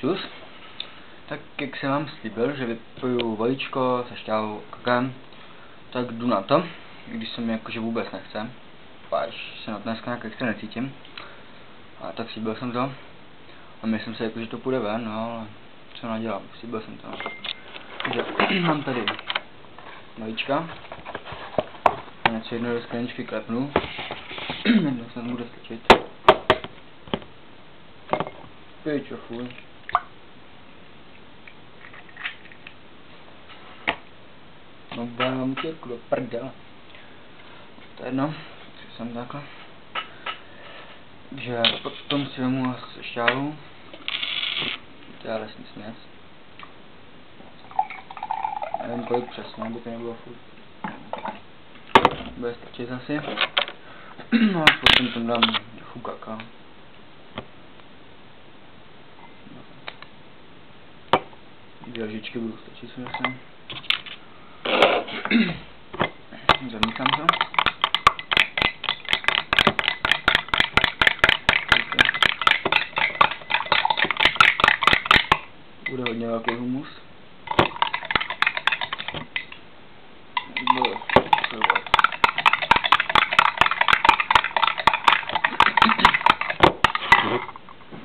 čus. Tak jak jsem vám slíbil, že vypiju vajíčko se šťávou kakem, tak jdu na to, i když se mi jakože vůbec nechce, až se na to dneska nějak extra necítím. A tak slíbil jsem to. A myslím si, že to půjde ven, no ale co nadělám, slíbil jsem to. Takže mám tady vajíčka. A něco jedno do skleničky klepnu. Jedno snad bude stačit. Pičo, fuj. No vám těku do prdele. To je jedno, že jsem takhle. Takže potom si vemu asi šťávu. To je lesní směs. Nevím kolik přesně, aby to nebylo furt. Bude stačit asi. No a potom tam dám trochu kaká. Dvě lžičky budou stačit, si myslím. Zamíchám to. Bude hodně velký humus.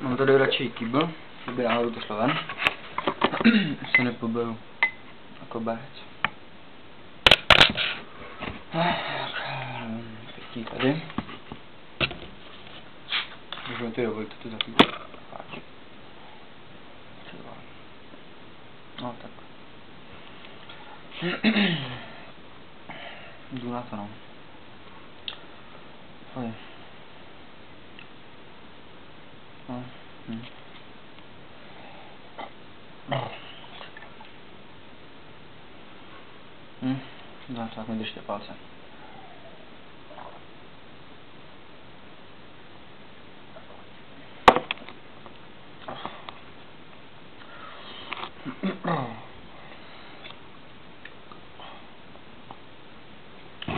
Mám tady radši kýbl, kdyby náhodou to šlo ven. Se nepobiju jako bác. Pětí tady. Můžeme ty dovolit to zapít. No tak. Jdu na to, no. Fuj. No. No, tak mi držte palce.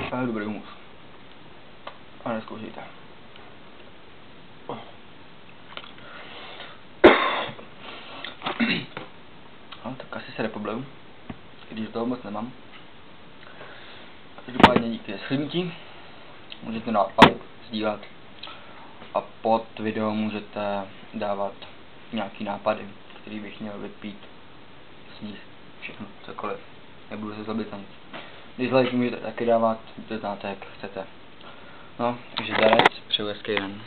To je dobrý humus. A nezkoušejte. No, tak asi se nepobleju, když toho moc nemám. Každopádně díky za shrnutí. Můžete napad sdílet a pod video můžete dávat nějaký nápady, který bych měl vypít, sníst, všechno, cokoliv. Nebudu se zabít nic. Dislike můžete taky dávat, to znáte jak chcete. No, takže zarec, přeju hezký den.